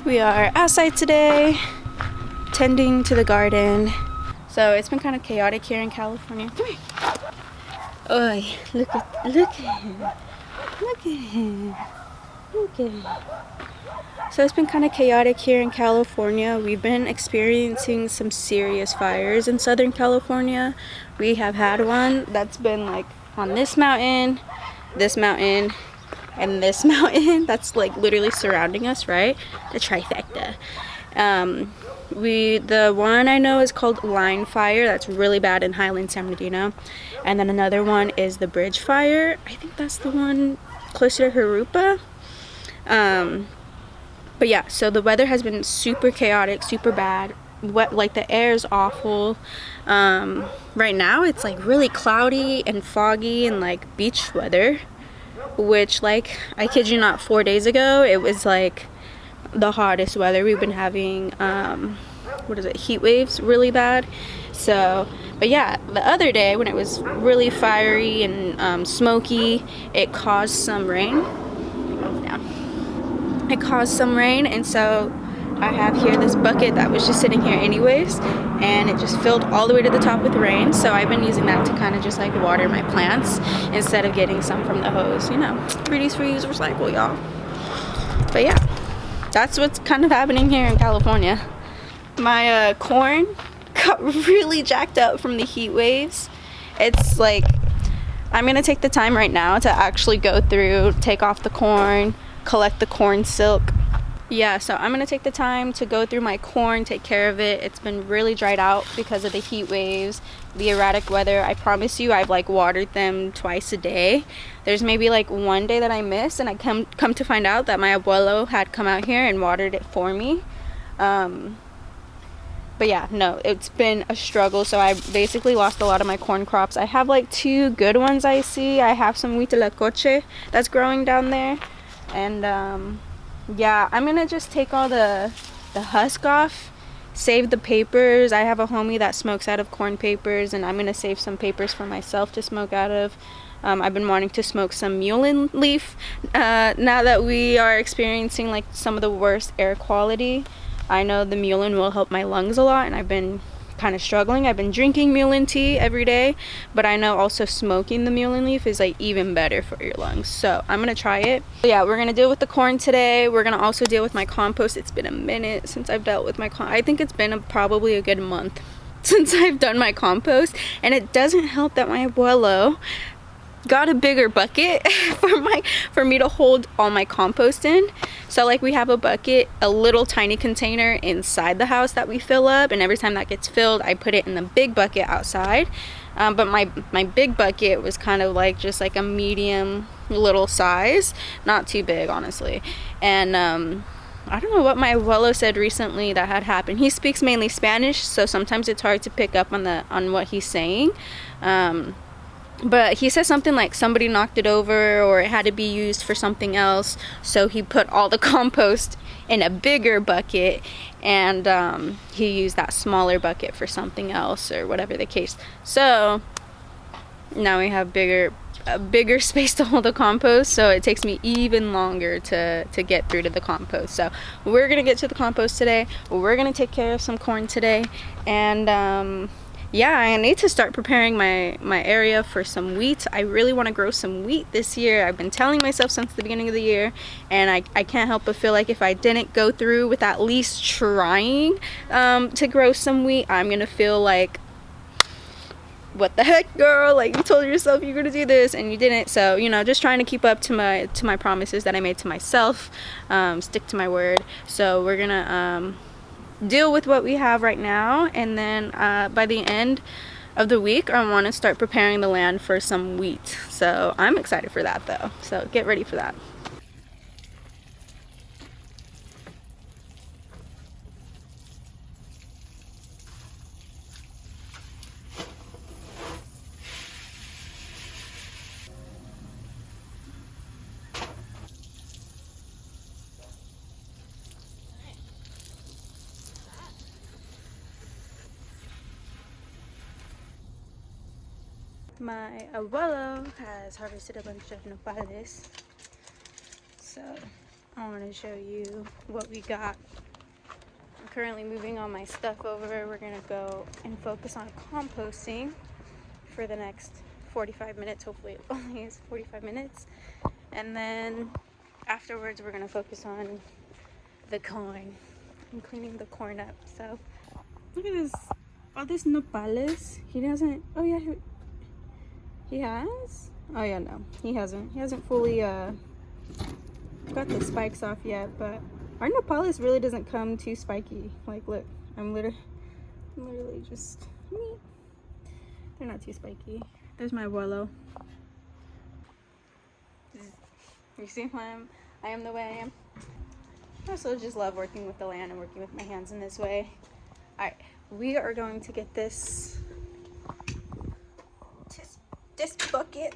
We are outside today, tending to the garden. So it's been kind of chaotic here in California. Come here. Oh, look at him. Look at him. Look at him. So it's been kind of chaotic here in California. We've been experiencing some serious fires in Southern California. We have had one that's been like on this mountain, and this mountain that's like literally surrounding us, right? The trifecta. The one I know is called Line Fire. That's really bad in Highland, San Bernardino. And then another one is the Bridge Fire. I think that's the one closer to Harupa. But yeah, so the weather has been super chaotic, super bad. Wet, like the air is awful. Right now it's like really cloudy and foggy and like beach weather, which, like, I kid you not, 4 days ago it was like the hottest weather. We've been having heat waves really bad. So, but yeah, the other day when it was really fiery and smoky, it caused some rain. It caused some rain, and so I have here this bucket that was just sitting here anyways, and it just filled all the way to the top with rain. So I've been using that to kind of just like water my plants instead of getting some from the hose. You know, reduce, reuse, recycle, y'all. But yeah, that's what's kind of happening here in California. My corn got really jacked up from the heat waves. It's like, I'm gonna take the time right now to actually go through, take off the corn, collect the corn silk. Yeah, so I'm gonna take the time to go through my corn, take care of it. It's been really dried out because of the heat waves, the erratic weather. I promise you, I've like watered them twice a day. There's maybe like one day that I missed, and I come to find out that my abuelo had come out here and watered it for me. But yeah, no, it's been a struggle. So I basically lost a lot of my corn crops. I have like 2 good ones I see. I have some huitlacoche that's growing down there. And yeah, I'm gonna just take all the husk off, save the papers. I have a homie that smokes out of corn papers, and I'm gonna save some papers for myself to smoke out of. I've been wanting to smoke some mullein leaf now that we are experiencing like some of the worst air quality. I know the mullein will help my lungs a lot, and I've been kind of struggling. I've been drinking mullein tea every day, but I know also smoking the mullein leaf is like even better for your lungs. So I'm gonna try it. But yeah, we're gonna deal with the corn today. We're gonna also deal with my compost. It's been a minute since I've dealt with my I think it's been probably a good month since I've done my compost, and it doesn't help that my abuelo got a bigger bucket for me to hold all my compost in. So like we have a bucket, a little tiny container inside the house that we fill up, and every time that gets filled I put it in the big bucket outside. But my big bucket was kind of like just like a medium little size, not too big honestly. And I don't know what my abuelo said recently that had happened. He speaks mainly Spanish, so sometimes it's hard to pick up on what he's saying. But he said something like somebody knocked it over or it had to be used for something else, so he put all the compost in a bigger bucket, and he used that smaller bucket for something else or whatever the case. So now we have a bigger space to hold the compost, so it takes me even longer to get through to the compost. So we're gonna get to the compost today. We're gonna take care of some corn today, and yeah, I need to start preparing my area for some wheat. I really want to grow some wheat this year. I've been telling myself since the beginning of the year, and I can't help but feel like if I didn't go through with at least trying to grow some wheat, I'm gonna feel like, what the heck, girl, like you told yourself you're gonna do this and you didn't. So, you know, just trying to keep up to my promises that I made to myself, stick to my word. So we're gonna deal with what we have right now, and then by the end of the week I want to start preparing the land for some wheat. So I'm excited for that though, so get ready for that. My abuelo has harvested a bunch of nopales, so I want to show you what we got. I'm currently moving all my stuff over. We're gonna go and focus on composting for the next 45 minutes. Hopefully it only is 45 minutes, and then afterwards we're gonna focus on the corn and cleaning the corn up. So look at this, all this nopales. He doesn't, oh yeah, he has? Oh yeah, no, he hasn't fully got the spikes off yet, but our nopales really doesn't come too spiky. Like, look, I'm literally just, they're not too spiky. There's my abuelo. You see who I am the way I am. I also just love working with the land and working with my hands in this way. Alright, we are going to get this bucket.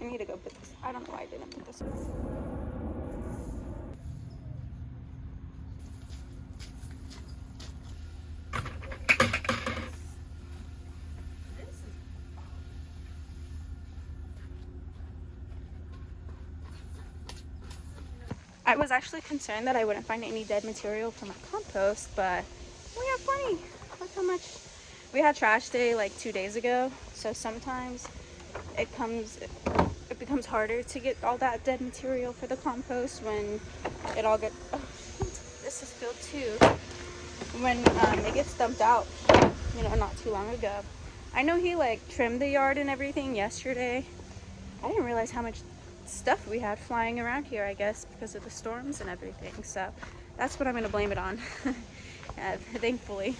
I need to go put this. I don't know why I didn't put this on. I was actually concerned that I wouldn't find any dead material for my compost, but we have plenty. Look how much. We had trash day like 2 days ago, so sometimes it becomes harder to get all that dead material for the compost when it all gets, oh, this is filled too, when it gets dumped out, you know, not too long ago. I know he like trimmed the yard and everything yesterday. I didn't realize how much stuff we had flying around here, I guess because of the storms and everything, so that's what I'm going to blame it on. Thankfully.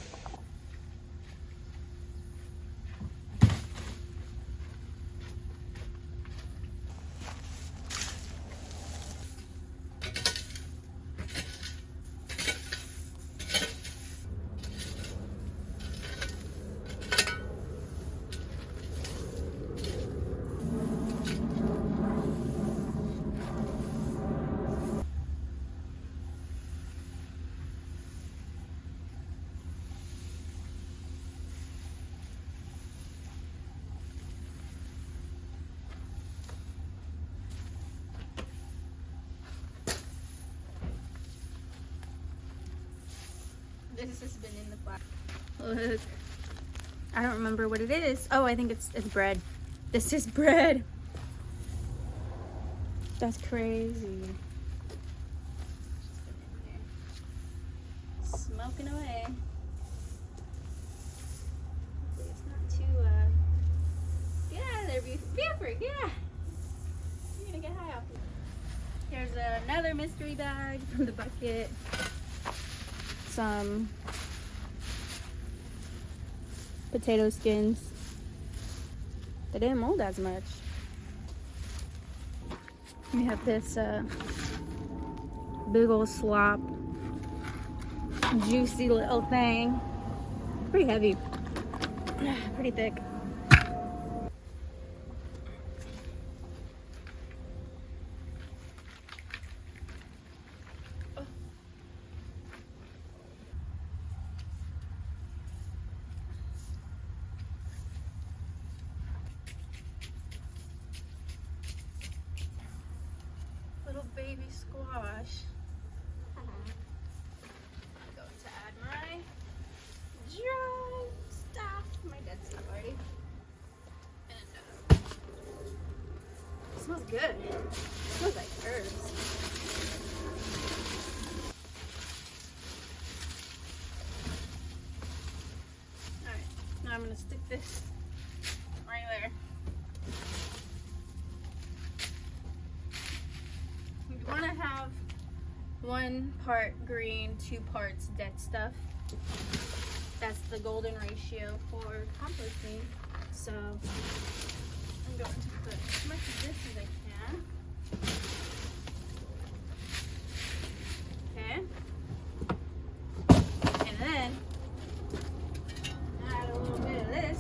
This has been in the flat. Look. I don't remember what it is. Oh, I think it's bread. This is bread. That's crazy. Smoking away. Hopefully it's not too yeah, there, Buford, yeah. You're gonna get high off it. Here's another mystery bag from the bucket. Some potato skins. They didn't mold as much. We have this big old slop, juicy little thing. Pretty heavy, pretty thick. Little baby squash. I'm going to add my dry stuff, my dead stuff already. And it smells good. It smells like herbs. Alright, now I'm gonna stick this right there. You want to have 1 part green, 2 parts dead stuff. That's the golden ratio for composting. So I'm going to put as much of this as I can. Okay. And then add a little bit of this.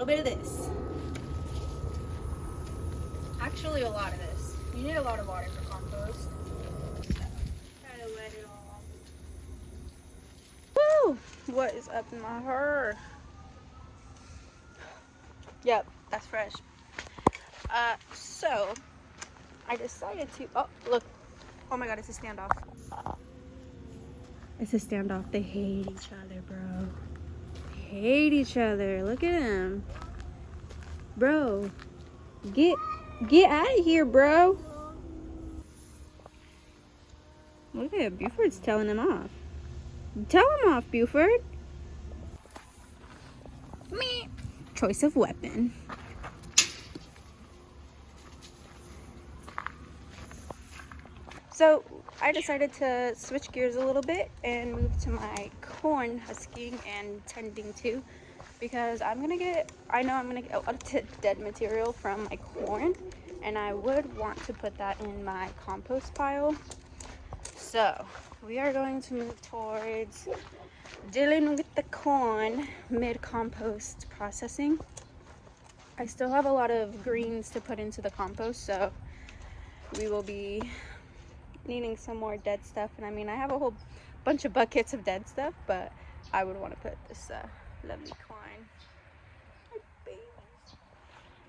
Bit of this. actually a lot of this. You need a lot of water for compost. So, try to wet it all. Woo! What is up in my hair? Yep, that's fresh. So I decided to. Oh, look! Oh my God, it's a standoff. It's a standoff. They hate each other, bro. They hate each other. Look at him, bro. Get out of here, bro. Look at it. Buford's telling him off. Tell him off, Buford. Me. Choice of weapon. So I decided to switch gears a little bit and move to my corn husking and tending to, because I know I'm gonna get a lot of dead material from my corn, and I would want to put that in my compost pile. So we are going to move towards dealing with the corn mid-compost processing. I still have a lot of greens to put into the compost, so we will be needing some more dead stuff. And I mean, I have a whole bunch of buckets of dead stuff, but I would want to put this lovely corn. My babies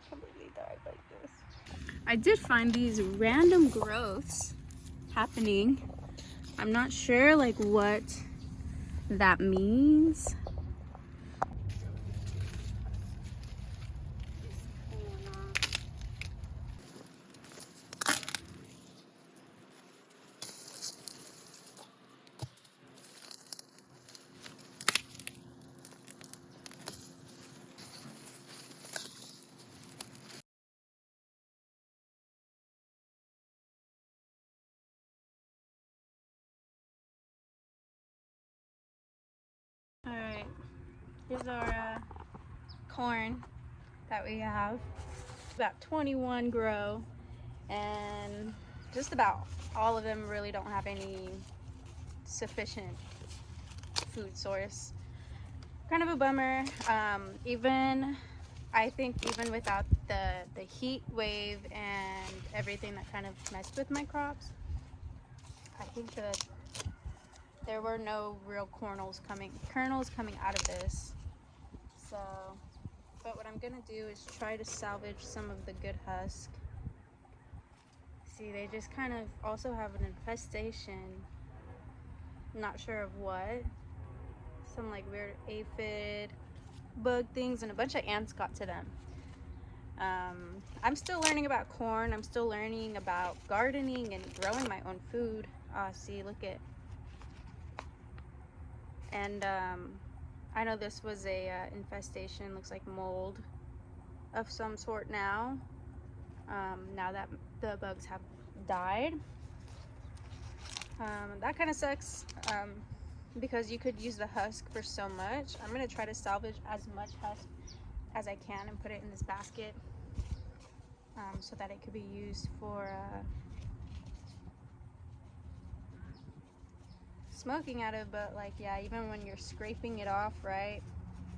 completely died like this. I did find these random growths happening. I'm not sure like what that means. All right, here's our corn that we have. About 21 grow, and just about all of them really don't have any sufficient food source. Kind of a bummer. I think even without the heat wave and everything that kind of messed with my crops, I think that there were no real kernels coming out of this. So, but what I'm gonna do is try to salvage some of the good husk. See, they just kind of also have an infestation. Not sure of what. Some like weird aphid bug things, and a bunch of ants got to them. I'm still learning about corn. I'm still learning about gardening and growing my own food. See, look at. And I know this was a infestation. Looks like mold of some sort now. Now that the bugs have died. That kind of sucks, because you could use the husk for so much. I'm gonna try to salvage as much husk as I can and put it in this basket, so that it could be used for smoking out of. But like, yeah, even when you're scraping it off, right,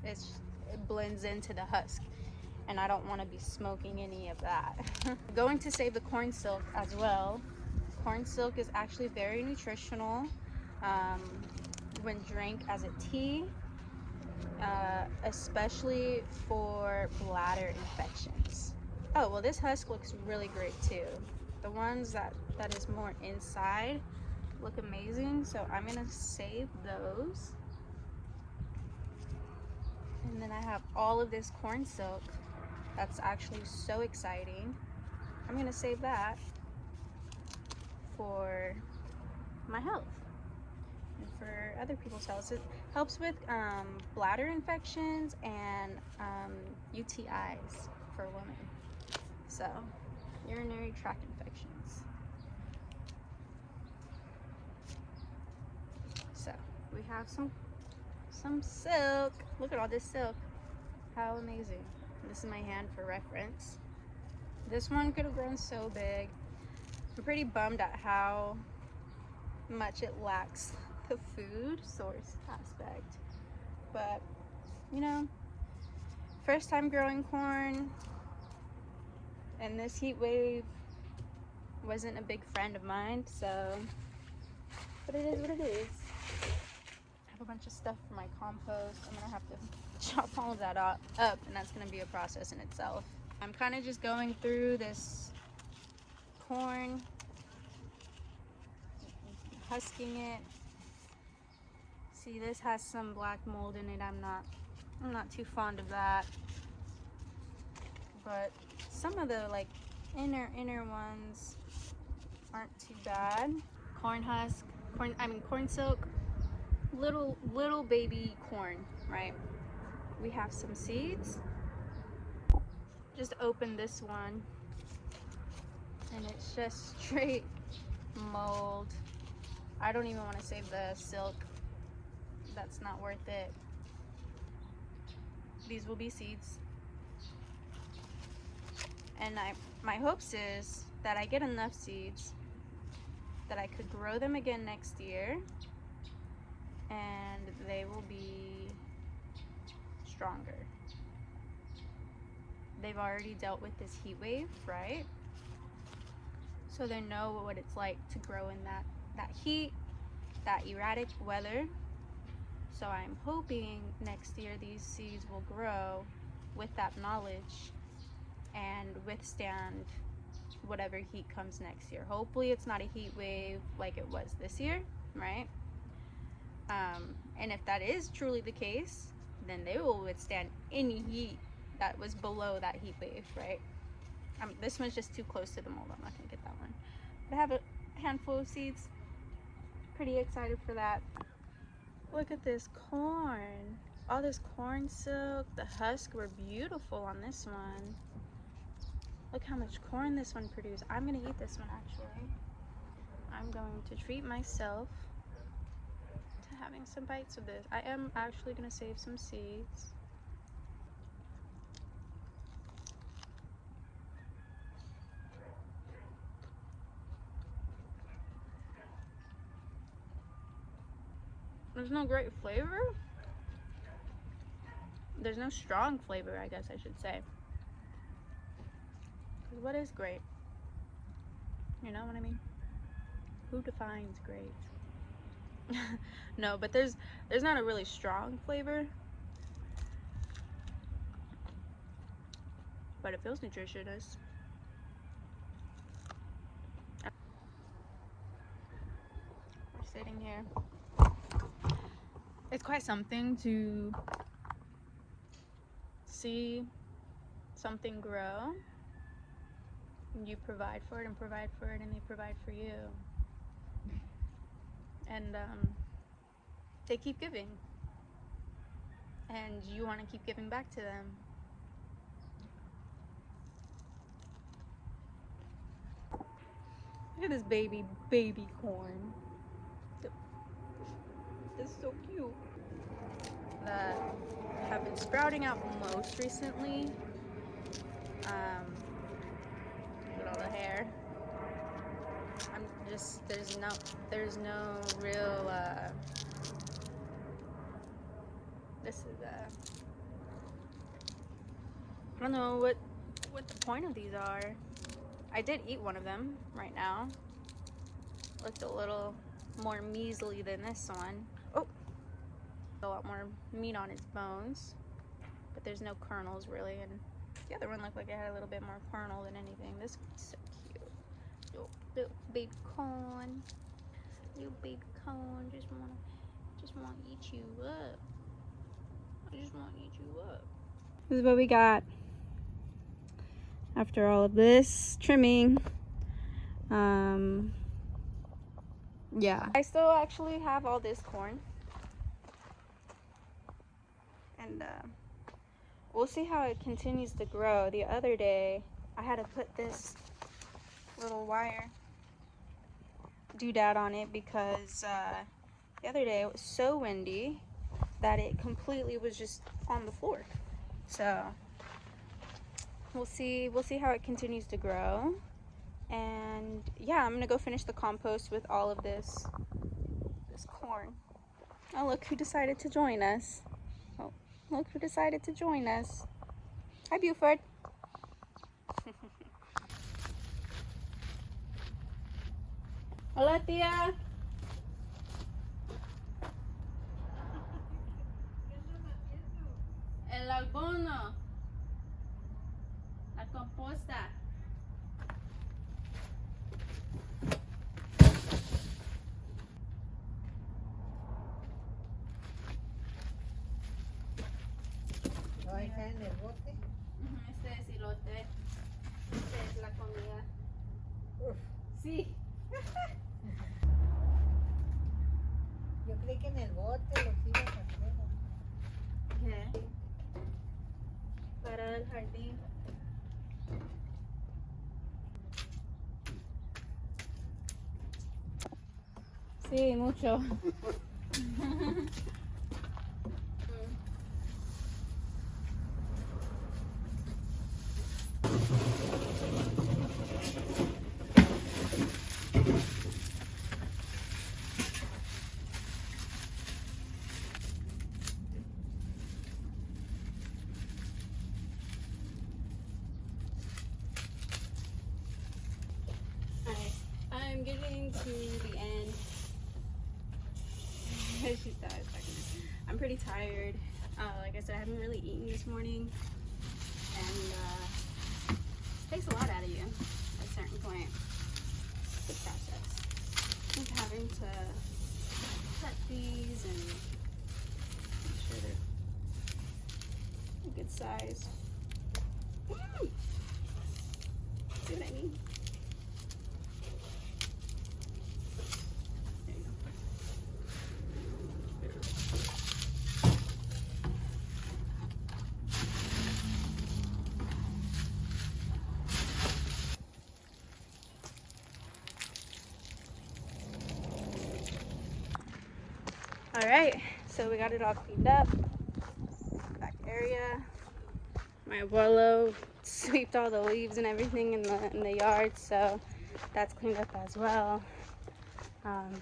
it blends into the husk, and I don't want to be smoking any of that. Going to save the corn silk as well. Corn silk is actually very nutritional when drank as a tea, especially for bladder infections. Oh, well, this husk looks really great too. The ones that is more inside look amazing, so I'm gonna save those. And then I have all of this corn silk. That's actually so exciting. I'm gonna save that for my health and for other people's health. It helps with bladder infections and UTIs for women, so urinary tract infections. So we have some silk. Look at all this silk. How amazing. This is my hand for reference. This one could have grown so big. I'm pretty bummed at how much it lacks the food source aspect, but – you know, first time growing corn, And this heat wave wasn't a big friend of mine, so, but it is what it is. I have a bunch of stuff for my compost. I'm gonna have to chop all of that up, and that's gonna be a process in itself. I'm kind of just going through this corn, husking it. See, this has some black mold in it. I'm not too fond of that. But some of the like inner ones aren't too bad. Corn husk, corn silk, little baby corn, right? We have some seeds. Just open this one and it's just straight mold. I don't even want to save the silk. That's not worth it. These will be seeds. And my hopes is that I get enough seeds that I could grow them again next year and they will be stronger. They've already dealt with this heat wave, right? So they know what it's like to grow in that heat, that erratic weather. So I'm hoping next year these seeds will grow with that knowledge and withstand whatever heat comes next year. Hopefully it's not a heat wave like it was this year, right? And if that is truly the case, then they will withstand any heat that was below that heat wave, right? This one's just too close to the mold. I'm not gonna get that one. But I have a handful of seeds. Pretty excited for that. Look at this corn. All this corn silk. The husks were beautiful on this one. Look how much corn this one produced. I'm gonna eat this one actually. I'm going to treat myself to having some bites of this. I am actually gonna save some seeds. There's no great flavor. There's no strong flavor, I guess I should say. Because what is great? You know what I mean? Who defines great? No, but there's not a really strong flavor. But it feels nutritious. We're sitting here. It's quite something to see something grow. You provide for it and provide for it and they provide for you. And they keep giving. And you want to keep giving back to them. Look at this baby corn. It's so cute. That have been sprouting out most recently. Look at all the hair. There's no real this is I don't know what the point of these are. I did eat one of them right now. Looked a little more measly than this one. Oh, a lot more meat on its bones, but there's no kernels really, and the other one looked like it had a little bit more kernel than anything. This one's so cute. Little baby corn. Little baby corn. Just want to eat you up. I just want to eat you up. This is what we got after all of this trimming. Yeah, I still actually have all this corn, and we'll see how it continues to grow. The other day I had to put this little wire doodad on it because the other day it was so windy that it completely was just on the floor. So we'll see how it continues to grow. And yeah, I'm gonna go finish the compost with all of this corn. Oh, look who decided to join us. Oh, look who decided to join us. Hi, Buford. Hola, tía. El abono. La composta. ¿Lo va a dejar en el bote? Este es elote. Esta es la comida. Uf, Sí. yo creí que en el bote los ibas a hacer. ¿Qué? Para el jardín. Sí, mucho. Alright, I'm getting to the end. She died a second. I'm pretty tired. Like I said, I haven't really eaten this morning, and it takes a lot out of you at a certain point. The process. Just having to cut these and make sure they're a good size. See what I mean? There you go. All right, so we got it all cleaned up. Back area. My abuelo sweeped all the leaves and everything in the yard, so that's cleaned up as well. I'm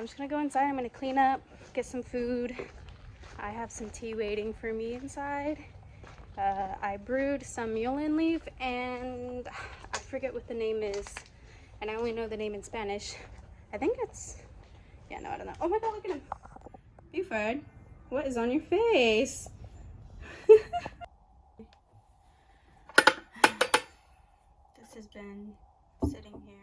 just gonna go inside. I'm gonna clean up, get some food. I have some tea waiting for me inside. I brewed some mullein leaf, and I forget what the name is, and I only know the name in Spanish. I think it's, yeah, no, I don't know. Oh my god, look at him. Buford, what is on your face? This has been sitting here.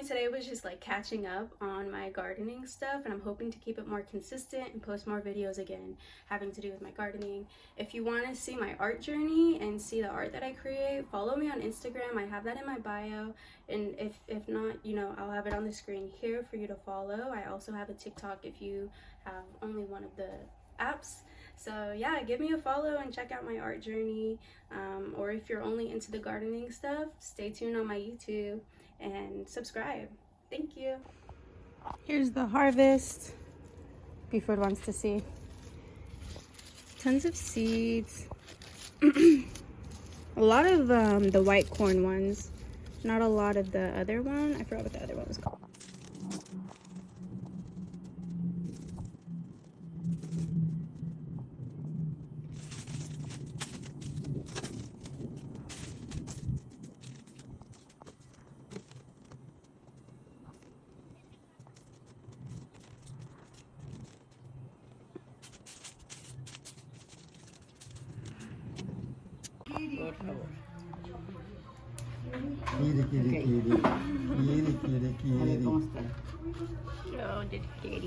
Today was just like catching up on my gardening stuff, and I'm hoping to keep it more consistent and post more videos again having to do with my gardening. If you want to see my art journey and see the art that I create, follow me on Instagram. I have that in my bio, and if not, you know, I'll have it on the screen here for you to follow. I also have a TikTok if you have only one of the apps. So yeah, give me a follow and check out my art journey, or if you're only into the gardening stuff, stay tuned on my YouTube and subscribe. Thank you. Here's the harvest. Buford wants to see. Tons of seeds. A lot of the white corn ones. Not a lot of the other one. I forgot what the other one was called. Por favor. Quiere. A ver cómo está. Show the kitty.